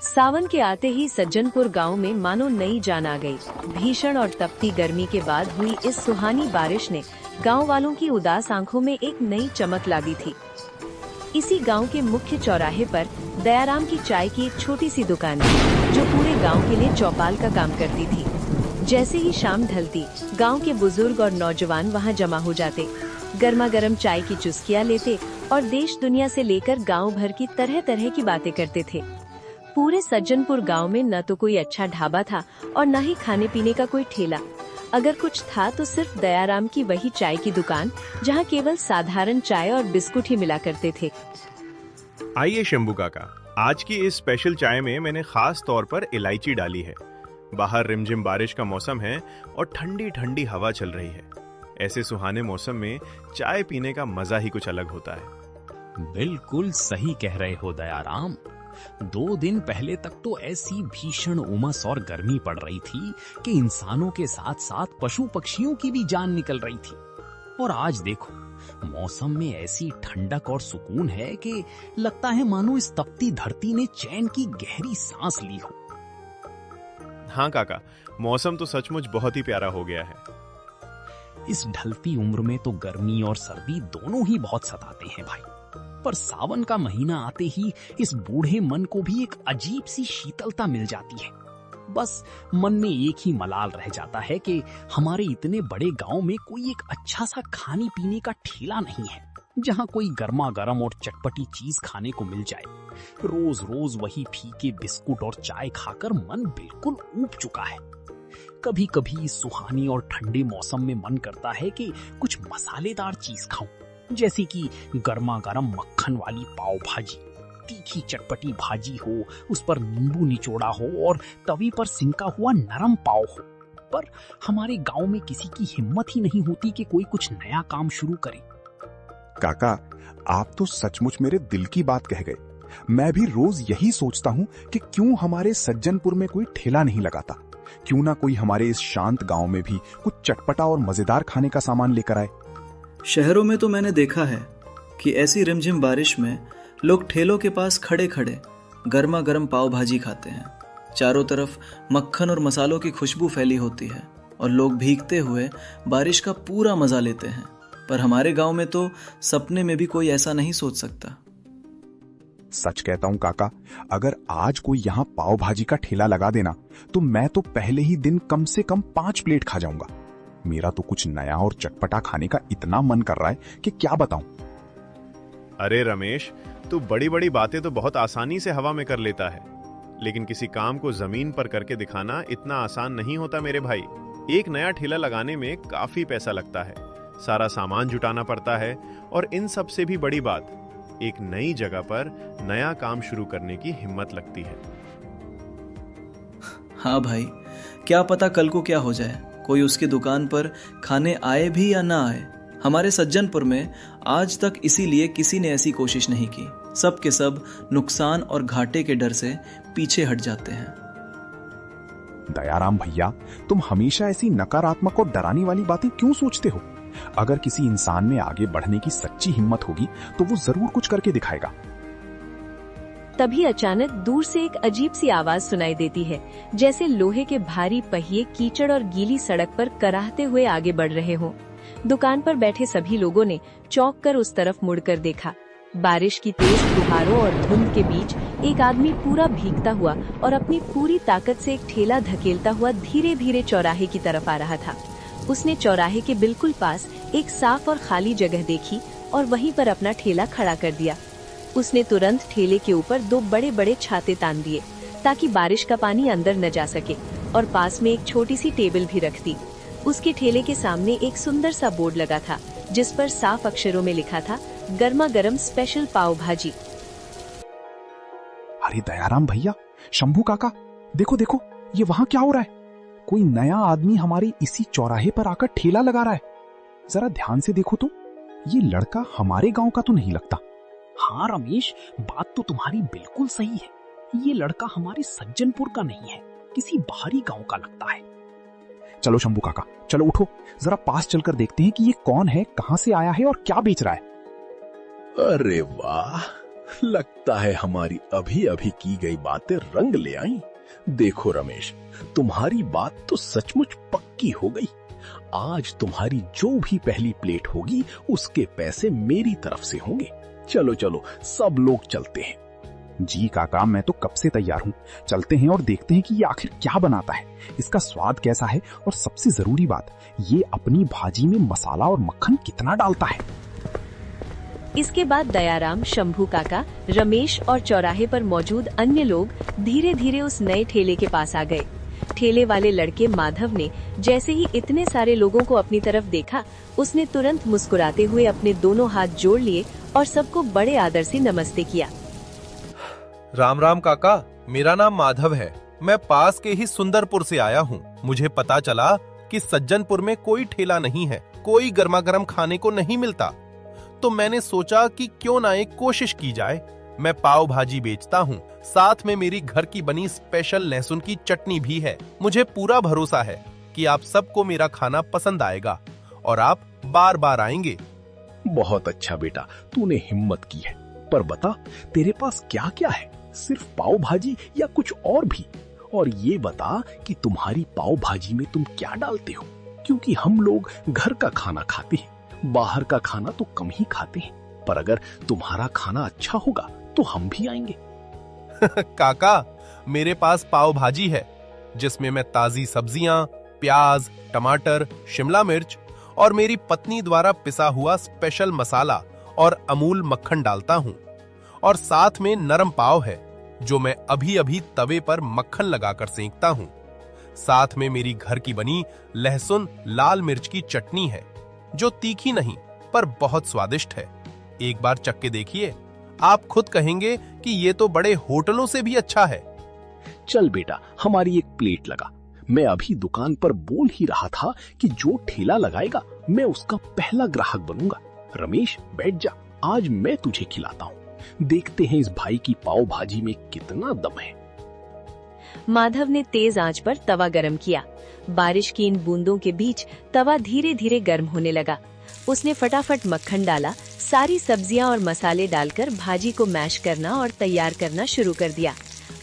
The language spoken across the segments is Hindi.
सावन के आते ही सज्जनपुर गांव में मानो नई जान आ गई। भीषण और तपती गर्मी के बाद हुई इस सुहानी बारिश ने गांव वालों की उदास आंखों में एक नई चमक ला दी थी। इसी गांव के मुख्य चौराहे पर दयाराम की चाय की एक छोटी सी दुकान थी, जो पूरे गांव के लिए चौपाल का काम करती थी। जैसे ही शाम ढलती, गांव के बुजुर्ग और नौजवान वहां जमा हो जाते, गर्मा गर्म चाय की चुस्कियां लेते और देश दुनिया से लेकर गांव भर की तरह तरह की बातें करते थे। पूरे सज्जनपुर गांव में न तो कोई अच्छा ढाबा था और न ही खाने पीने का कोई ठेला। अगर कुछ था तो सिर्फ दयाराम की वही चाय की दुकान, जहां केवल साधारण चाय और बिस्कुट ही मिला करते थे। आइए शंभू काका, आज की इस स्पेशल चाय में मैंने खास तौर पर इलायची डाली है। बाहर रिमझिम बारिश का मौसम है और ठंडी ठंडी हवा चल रही है। ऐसे सुहाने मौसम में चाय पीने का मजा ही कुछ अलग होता है। बिल्कुल सही कह रहे हो दयाराम। 2 दिन पहले तक तो ऐसी भीषण उमस और गर्मी पड़ रही थी कि इंसानों के साथ साथ पशु पक्षियों की भी जान निकल रही थी। और आज देखो, मौसम में ऐसी ठंडक और सुकून है कि लगता है मानो इस तपती धरती ने चैन की गहरी सांस ली हो। हाँ काका, मौसम तो सचमुच बहुत ही प्यारा हो गया है। इस ढलती उम्र में तो गर्मी और सर्दी दोनों ही बहुत सताते हैं भाई, पर सावन का महीना आते ही इस बूढ़े मन को भी एक अजीब सी शीतलता मिल जाती है। बस मन में एक ही मलाल रह जाता है कि हमारे इतने बड़े गांव में कोई एक अच्छा सा खाने पीने का ठेला नहीं है, जहां कोई गर्मा गर्म और चटपटी चीज खाने को मिल जाए। रोज रोज वही फीके बिस्कुट और चाय खाकर मन बिल्कुल ऊब चुका है। कभी कभी इस सुहानी और ठंडे मौसम में मन करता है कि कुछ मसालेदार चीज खाऊं, जैसे कि गर्मा गर्म मक्खन वाली पाव भाजी, तीखी चटपटी भाजी हो, उस पर नींबू निचोड़ा हो और तवी पर सिंका हुआ नरम पाव हो। पर हमारे गांव में किसी की हिम्मत ही नहीं होती कि कोई कुछ नया काम शुरू करे। काका, आप तो सचमुच मेरे दिल की बात कह गए। मैं भी रोज यही सोचता हूँ कि क्यों हमारे सज्जनपुर में कोई ठेला नहीं लगाता। क्यों ना कोई हमारे इस शांत गांव में भी कुछ चटपटा और मजेदार खाने का सामान लेकर आए। शहरों में तो मैंने देखा है कि ऐसी रिमझिम बारिश में लोग ठेलों के पास खड़े खड़े गर्मा गर्म पाव भाजी खाते हैं। चारों तरफ मक्खन और मसालों की खुशबू फैली होती है और लोग भीगते हुए बारिश का पूरा मजा लेते हैं। पर हमारे गांव में तो सपने में भी कोई ऐसा नहीं सोच सकता। सच कहता हूं काका, अगर आज कोई यहाँ पाव भाजी का ठेला लगा देना तो मैं तो पहले ही दिन कम से कम 5 प्लेट खा जाऊंगा। मेरा तो कुछ नया और चटपटा खाने का इतना मन कर रहा है कि क्या बताऊं। अरे रमेश, तू बड़ी बड़ी बातें तो बहुत आसानी से हवा में कर लेता है, लेकिन किसी काम को जमीन पर करके दिखाना इतना आसान नहीं होता मेरे भाई। एक नया ठेला लगाने में काफी पैसा लगता है, सारा सामान जुटाना पड़ता है और इन सब से भी बड़ी बात, एक नई जगह पर नया काम शुरू करने की हिम्मत लगती है। हाँ भाई, क्या पता कल को क्या हो जाए, कोई उसकी दुकान पर खाने आए भी या ना आए। हमारे सज्जनपुर में आज तक इसीलिए किसी ने ऐसी कोशिश नहीं की। सब के सब नुकसान और घाटे के डर से पीछे हट जाते हैं। दयाराम भैया, तुम हमेशा ऐसी नकारात्मक और डराने वाली बातें क्यों सोचते हो? अगर किसी इंसान में आगे बढ़ने की सच्ची हिम्मत होगी तो वो जरूर कुछ करके दिखाएगा। तभी अचानक दूर से एक अजीब सी आवाज सुनाई देती है, जैसे लोहे के भारी पहिए कीचड़ और गीली सड़क पर कराहते हुए आगे बढ़ रहे हों। दुकान पर बैठे सभी लोगों ने चौंक कर उस तरफ मुड़कर देखा। बारिश की तेज फुहारों और धुंध के बीच एक आदमी पूरा भीगता हुआ और अपनी पूरी ताकत से एक ठेला धकेलता हुआ धीरे धीरे चौराहे की तरफ आ रहा था। उसने चौराहे के बिल्कुल पास एक साफ और खाली जगह देखी और वहीं पर अपना ठेला खड़ा कर दिया। उसने तुरंत ठेले के ऊपर 2 बड़े बड़े छाते तान दिए ताकि बारिश का पानी अंदर न जा सके, और पास में एक छोटी सी टेबल भी रख दी। उसके ठेले के सामने एक सुंदर सा बोर्ड लगा था, जिस पर साफ अक्षरों में लिखा था, गर्मा गर्म स्पेशल पाव भाजी। अरे दयाराम भैया, शंभू काका, देखो देखो, ये वहाँ क्या हो रहा है? कोई नया आदमी हमारे इसी चौराहे पर आकर ठेला लगा रहा है। जरा ध्यान से देखो तो, ये लड़का हमारे गांव का तो नहीं लगता। हाँ रमेश, बात तो तुम्हारी बिल्कुल सही है। ये लड़का हमारे सज्जनपुर का नहीं है, किसी बाहरी गांव का लगता है। चलो शंभू काका, चलो उठो, जरा पास चलकर देखते हैं कि ये कौन है, कहां से आया है और क्या बेच रहा है। अरे वाह, लगता है हमारी अभी अभी की गई बातें रंग ले आई। देखो रमेश, तुम्हारी बात तो सचमुच पक्की हो गई। आज तुम्हारी जो भी पहली प्लेट होगी उसके पैसे मेरी तरफ से होंगे। चलो चलो सब लोग चलते हैं। जी काका, मैं तो कब से तैयार हूँ। चलते हैं और देखते हैं कि ये आखिर क्या बनाता है, इसका स्वाद कैसा है, और सबसे जरूरी बात, ये अपनी भाजी में मसाला और मक्खन कितना डालता है। इसके बाद दयाराम, शंभू काका, रमेश और चौराहे पर मौजूद अन्य लोग धीरे धीरे उस नए ठेले के पास आ गए। ठेले वाले लड़के माधव ने जैसे ही इतने सारे लोगों को अपनी तरफ देखा, उसने तुरंत मुस्कुराते हुए अपने दोनों हाथ जोड़ लिए और सबको बड़े आदर से नमस्ते किया। राम राम काका, मेरा नाम माधव है। मैं पास के ही सुंदरपुर से आया हूँ। मुझे पता चला कि सज्जनपुर में कोई ठेला नहीं है, कोई गर्मा गर्म खाने को नहीं मिलता। तो मैंने सोचा कि क्यों ना एक कोशिश की जाए। मैं पाव भाजी बेचता हूँ, साथ में मेरी घर की बनी स्पेशल लहसुन की चटनी भी है। मुझे पूरा भरोसा है कि आप सबको मेरा खाना पसंद आएगा और आप बार बार आएंगे। बहुत अच्छा बेटा, तूने हिम्मत की है। पर बता, तेरे पास क्या क्या है? सिर्फ पाव भाजी या कुछ और भी? और ये बता कि तुम्हारी पाव भाजी में तुम क्या डालते हो, क्योंकि हम लोग घर का खाना खाते हैं, बाहर का खाना तो कम ही खाते हैं। पर अगर तुम्हारा खाना अच्छा होगा तो हम भी आएंगे। काका, मेरे पास पाव भाजी है जिसमें मैं ताजी सब्जियां, प्याज, टमाटर, शिमला मिर्च और मेरी पत्नी द्वारा पिसा हुआ स्पेशल मसाला और अमूल मक्खन डालता हूं। और साथ में नरम पाव है जो मैं अभी अभी तवे पर मक्खन लगाकर सेंकता हूं। साथ में मेरी घर की बनी लहसुन लाल मिर्च की चटनी है जो तीखी नहीं पर बहुत स्वादिष्ट है। एक बार चख के देखिए, आप खुद कहेंगे कि ये तो बड़े होटलों से भी अच्छा है। चल बेटा, हमारी एक प्लेट लगा। मैं अभी दुकान पर बोल ही रहा था कि जो ठेला लगाएगा मैं उसका पहला ग्राहक बनूंगा। रमेश बैठ जा, आज मैं तुझे खिलाता हूँ। देखते हैं इस भाई की पाव भाजी में कितना दम है। माधव ने तेज आंच पर तवा गरम किया। बारिश की इन बूंदों के बीच तवा धीरे धीरे गर्म होने लगा। उसने फटाफट मक्खन डाला, सारी सब्जियां और मसाले डालकर भाजी को मैश करना और तैयार करना शुरू कर दिया।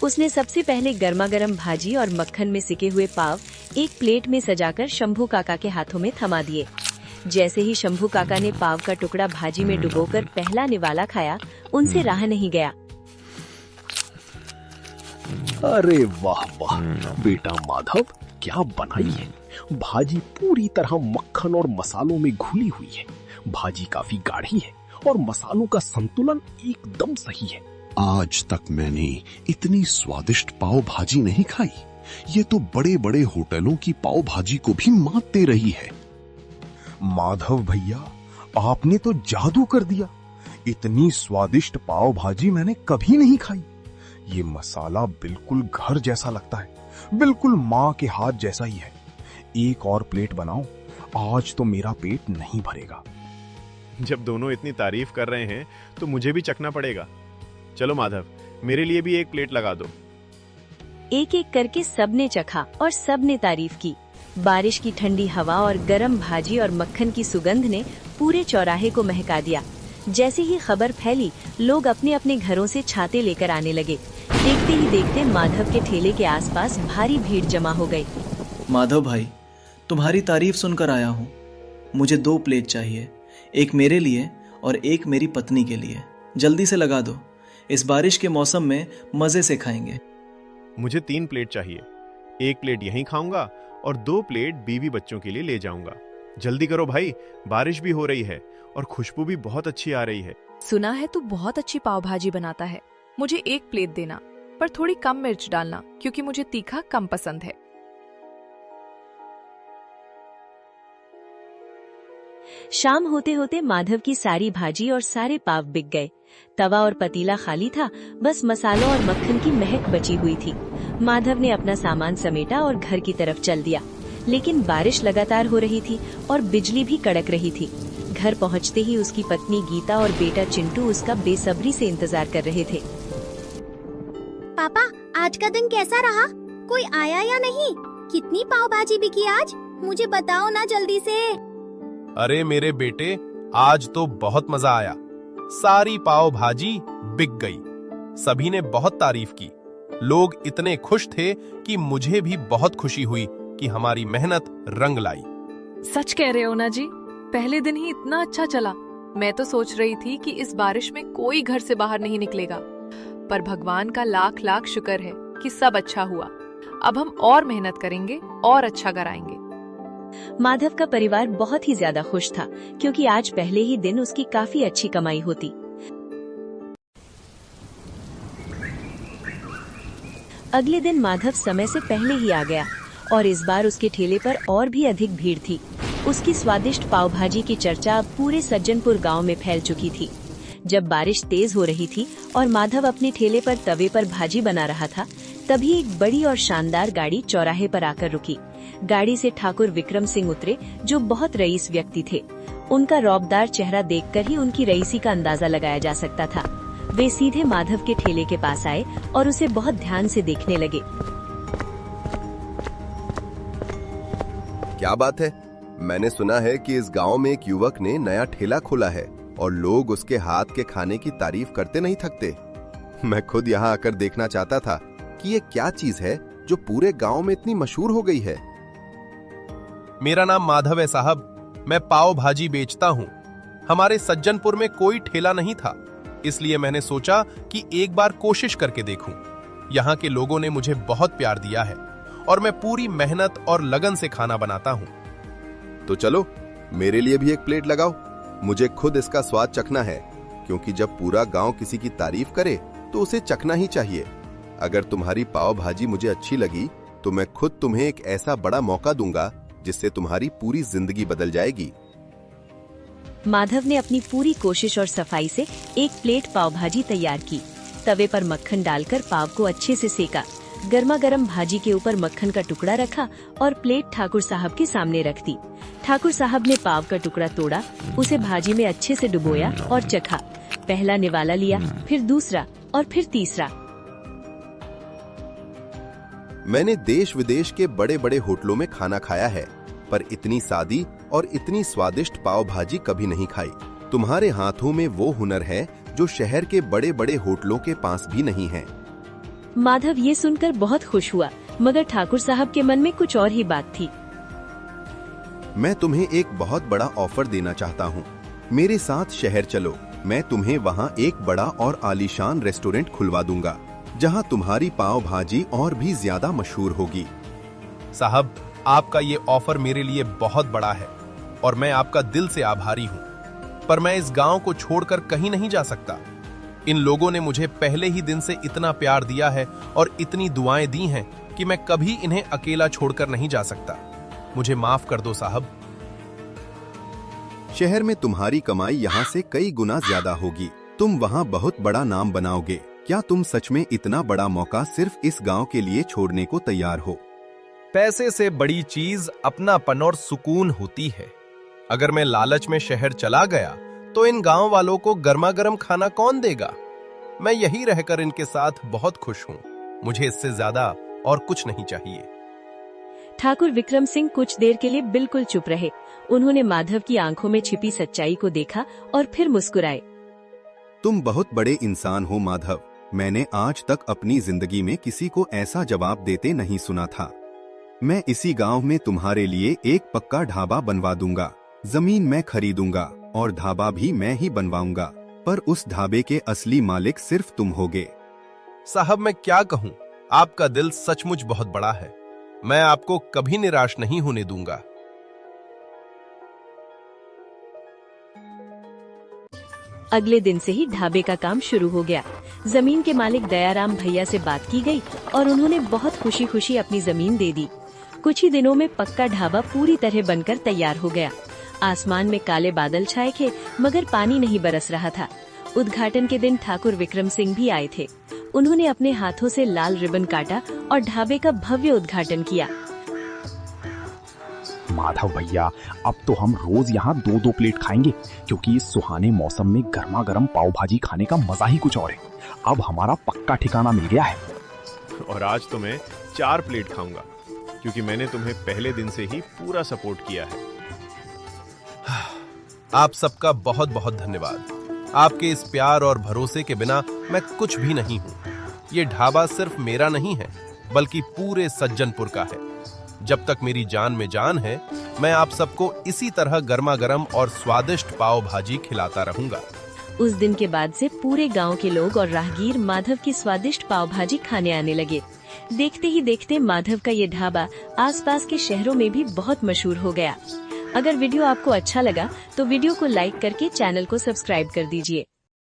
उसने सबसे पहले गर्मा गर्म भाजी और मक्खन में सिके हुए पाव एक प्लेट में सजाकर शंभू काका के हाथों में थमा दिए। जैसे ही शंभू काका ने पाव का टुकड़ा भाजी में डुबोकर पहला निवाला खाया, उनसे रहा नहीं गया। अरे वाह वाह बेटा माधव, क्या बनाई है। भाजी पूरी तरह मक्खन और मसालों में घुली हुई है। भाजी काफी गाढ़ी है और मसालों का संतुलन एकदम सही है। आज तक मैंने इतनी स्वादिष्ट पाव भाजी नहीं खाई। ये तो बड़े बड़े होटलों की पाव भाजी को भी मात दे रही है। माधव भैया, आपने तो जादू कर दिया। इतनी स्वादिष्ट पाव भाजी मैंने कभी नहीं खाई। ये मसाला बिल्कुल घर जैसा लगता है, बिल्कुल माँ के हाथ जैसा ही है। एक और प्लेट बनाओ, आज तो मेरा पेट नहीं भरेगा। जब दोनों इतनी तारीफ कर रहे हैं तो मुझे भी चखना पड़ेगा। चलो माधव, मेरे लिए भी एक प्लेट लगा दो। एक एक करके सबने चखा और सबने तारीफ की। बारिश की ठंडी हवा और गरम भाजी और मक्खन की सुगंध ने पूरे चौराहे को महका दिया। जैसे ही खबर फैली, लोग अपने अपने घरों से छाते लेकर आने लगे। देखते ही देखते माधव के ठेले के आसपास भारी भीड़ जमा हो गई। माधव भाई, तुम्हारी तारीफ सुनकर आया हूँ। मुझे 2 प्लेट चाहिए, एक मेरे लिए और एक मेरी पत्नी के लिए। जल्दी से लगा दो, इस बारिश के मौसम में मजे से खाएंगे। मुझे 3 प्लेट चाहिए। 1 प्लेट यहीं खाऊंगा और 2 प्लेट बीवी बच्चों के लिए ले जाऊंगा। जल्दी करो भाई, बारिश भी हो रही है और खुशबू भी बहुत अच्छी आ रही है। सुना है तू बहुत अच्छी पाव भाजी बनाता है। मुझे 1 प्लेट देना, पर थोड़ी कम मिर्च डालना क्योंकि मुझे तीखा कम पसंद है। शाम होते होते माधव की सारी भाजी और सारे पाव बिक गए। तवा और पतीला खाली था, बस मसालों और मक्खन की महक बची हुई थी। माधव ने अपना सामान समेटा और घर की तरफ चल दिया। लेकिन बारिश लगातार हो रही थी और बिजली भी कड़क रही थी। घर पहुंचते ही उसकी पत्नी गीता और बेटा चिंटू उसका बेसब्री से इंतजार कर रहे थे। पापा, आज का दिन कैसा रहा? कोई आया या नहीं? कितनी पाव भाजी बिकी आज? मुझे बताओ ना जल्दी से। अरे मेरे बेटे, आज तो बहुत मजा आया। सारी पाव भाजी बिक गई। सभी ने बहुत तारीफ की। लोग इतने खुश थे कि मुझे भी बहुत खुशी हुई कि हमारी मेहनत रंग लाई। सच कह रहे हो ना जी, पहले दिन ही इतना अच्छा चला। मैं तो सोच रही थी कि इस बारिश में कोई घर से बाहर नहीं निकलेगा, पर भगवान का लाख लाख शुक्र है कि सब अच्छा हुआ। अब हम और मेहनत करेंगे और अच्छा कराएंगे। माधव का परिवार बहुत ही ज्यादा खुश था क्योंकि आज पहले ही दिन उसकी काफी अच्छी कमाई होती। अगले दिन माधव समय से पहले ही आ गया और इस बार उसके ठेले पर और भी अधिक भीड़ थी। उसकी स्वादिष्ट पाव भाजी की चर्चा अब पूरे सज्जनपुर गांव में फैल चुकी थी। जब बारिश तेज हो रही थी और माधव अपने ठेले पर तवे पर भाजी बना रहा था, तभी एक बड़ी और शानदार गाड़ी चौराहे पर आकर रुकी। गाड़ी से ठाकुर विक्रम सिंह उतरे, जो बहुत रईस व्यक्ति थे। उनका रौबदार चेहरा देखकर ही उनकी रईसी का अंदाजा लगाया जा सकता था। वे सीधे माधव के ठेले के पास आए और उसे बहुत ध्यान से देखने लगे। क्या बात है? मैंने सुना है कि इस गांव में एक युवक ने नया ठेला खोला है और लोग उसके हाथ के खाने की तारीफ करते नहीं थकते। मैं खुद यहाँ आकर देखना चाहता था कि ये क्या चीज है जो पूरे गांव में इतनी मशहूर हो गई है। मेरा नाम माधव है साहब। मैं पाव भाजी बेचता हूँ। हमारे सज्जनपुर में कोई ठेला नहीं था, इसलिए मैंने सोचा कि एक बार कोशिश करके देखूं। यहाँ के लोगों ने मुझे बहुत प्यार दिया है और मैं पूरी मेहनत और लगन से खाना बनाता हूँ। तो चलो, मेरे लिए भी एक प्लेट लगाओ। मुझे खुद इसका स्वाद चखना है, क्योंकि जब पूरा गांव किसी की तारीफ करे तो उसे चखना ही चाहिए। अगर तुम्हारी पाव भाजी मुझे अच्छी लगी तो मैं खुद तुम्हें एक ऐसा बड़ा मौका दूंगा जिससे तुम्हारी पूरी जिंदगी बदल जाएगी। माधव ने अपनी पूरी कोशिश और सफाई से एक प्लेट पाव भाजी तैयार की। तवे पर मक्खन डालकर पाव को अच्छे से सेका। गर्मा गर्म भाजी के ऊपर मक्खन का टुकड़ा रखा और प्लेट ठाकुर साहब के सामने रख दी। ठाकुर साहब ने पाव का टुकड़ा तोड़ा, उसे भाजी में अच्छे से डुबोया और चखा। पहला निवाला लिया, फिर दूसरा और फिर तीसरा। मैंने देश विदेश के बड़े बड़े होटलों में खाना खाया है, पर इतनी सादी और इतनी स्वादिष्ट पाव भाजी कभी नहीं खाई। तुम्हारे हाथों में वो हुनर है जो शहर के बड़े बड़े होटलों के पास भी नहीं है। माधव ये सुनकर बहुत खुश हुआ, मगर ठाकुर साहब के मन में कुछ और ही बात थी। मैं तुम्हें एक बहुत बड़ा ऑफर देना चाहता हूँ। मेरे साथ शहर चलो। मैं तुम्हें वहाँ एक बड़ा और आलीशान रेस्टोरेंट खुलवा दूंगा, जहाँ तुम्हारी पाव भाजी और भी ज्यादा मशहूर होगी। साहब, आपका ये ऑफर मेरे लिए बहुत बड़ा है और मैं आपका दिल से आभारी हूँ, पर मैं इस गांव को छोड़कर कहीं नहीं जा सकता। इन लोगों ने मुझे पहले ही दिन से इतना प्यार दिया है और इतनी दुआएं दी हैं कि मैं कभी इन्हें अकेला छोड़कर नहीं जा सकता। मुझे माफ कर दो साहब। शहर में तुम्हारी कमाई यहाँ से कई गुना ज्यादा होगी। तुम वहाँ बहुत बड़ा नाम बनाओगे। क्या तुम सच में इतना बड़ा मौका सिर्फ इस गांव के लिए छोड़ने को तैयार हो? पैसे से बड़ी चीज अपनापन और सुकून होती है। अगर मैं लालच में शहर चला गया तो इन गांव वालों को गर्मा गर्म खाना कौन देगा? मैं यही रहकर इनके साथ बहुत खुश हूँ। मुझे इससे ज्यादा और कुछ नहीं चाहिए। ठाकुर विक्रम सिंह कुछ देर के लिए बिल्कुल चुप रहे। उन्होंने माधव की आंखों में छिपी सच्चाई को देखा और फिर मुस्कुराए। तुम बहुत बड़े इंसान हो माधव। मैंने आज तक अपनी जिंदगी में किसी को ऐसा जवाब देते नहीं सुना था। मैं इसी गांव में तुम्हारे लिए एक पक्का ढाबा बनवा दूंगा। जमीन मैं खरीदूंगा और ढाबा भी मैं ही बनवाऊंगा, पर उस ढाबे के असली मालिक सिर्फ तुम होगे। साहब, मैं क्या कहूँ, आपका दिल सचमुच बहुत बड़ा है। मैं आपको कभी निराश नहीं होने दूंगा। अगले दिन से ही ढाबे का काम शुरू हो गया। जमीन के मालिक दयाराम भैया से बात की गई और उन्होंने बहुत खुशी खुशी अपनी जमीन दे दी। कुछ ही दिनों में पक्का ढाबा पूरी तरह बनकर तैयार हो गया। आसमान में काले बादल छाए थे, मगर पानी नहीं बरस रहा था। उद्घाटन के दिन ठाकुर विक्रम सिंह भी आए थे। उन्होंने अपने हाथों से लाल रिबन काटा और ढाबे का भव्य उद्घाटन किया। माधव भैया, अब तो हम रोज यहाँ 2-2 प्लेट खाएंगे, क्योंकि इस सुहाने मौसम में गर्मा गर्म पाव भाजी खाने का मजा ही कुछ और है। अब हमारा पक्का ठिकाना मिल गया है। और आज तो मैं 4 प्लेट खाऊंगा, क्योंकि मैंने तुम्हें पहले दिन से ही पूरा सपोर्ट किया है। आप सबका बहुत बहुत धन्यवाद। आपके इस प्यार और भरोसे के बिना मैं कुछ भी नहीं हूँ। ये ढाबा सिर्फ मेरा नहीं है, बल्कि पूरे सज्जनपुर का है। जब तक मेरी जान में जान है, मैं आप सबको इसी तरह गर्मा गर्म और स्वादिष्ट पाव भाजी खिलाता रहूंगा। उस दिन के बाद से पूरे गांव के लोग और राहगीर माधव की स्वादिष्ट पाव भाजी खाने आने लगे। देखते ही देखते माधव का ये ढाबा आसपास के शहरों में भी बहुत मशहूर हो गया। अगर वीडियो आपको अच्छा लगा तो वीडियो को लाइक करके चैनल को सब्सक्राइब कर दीजिए।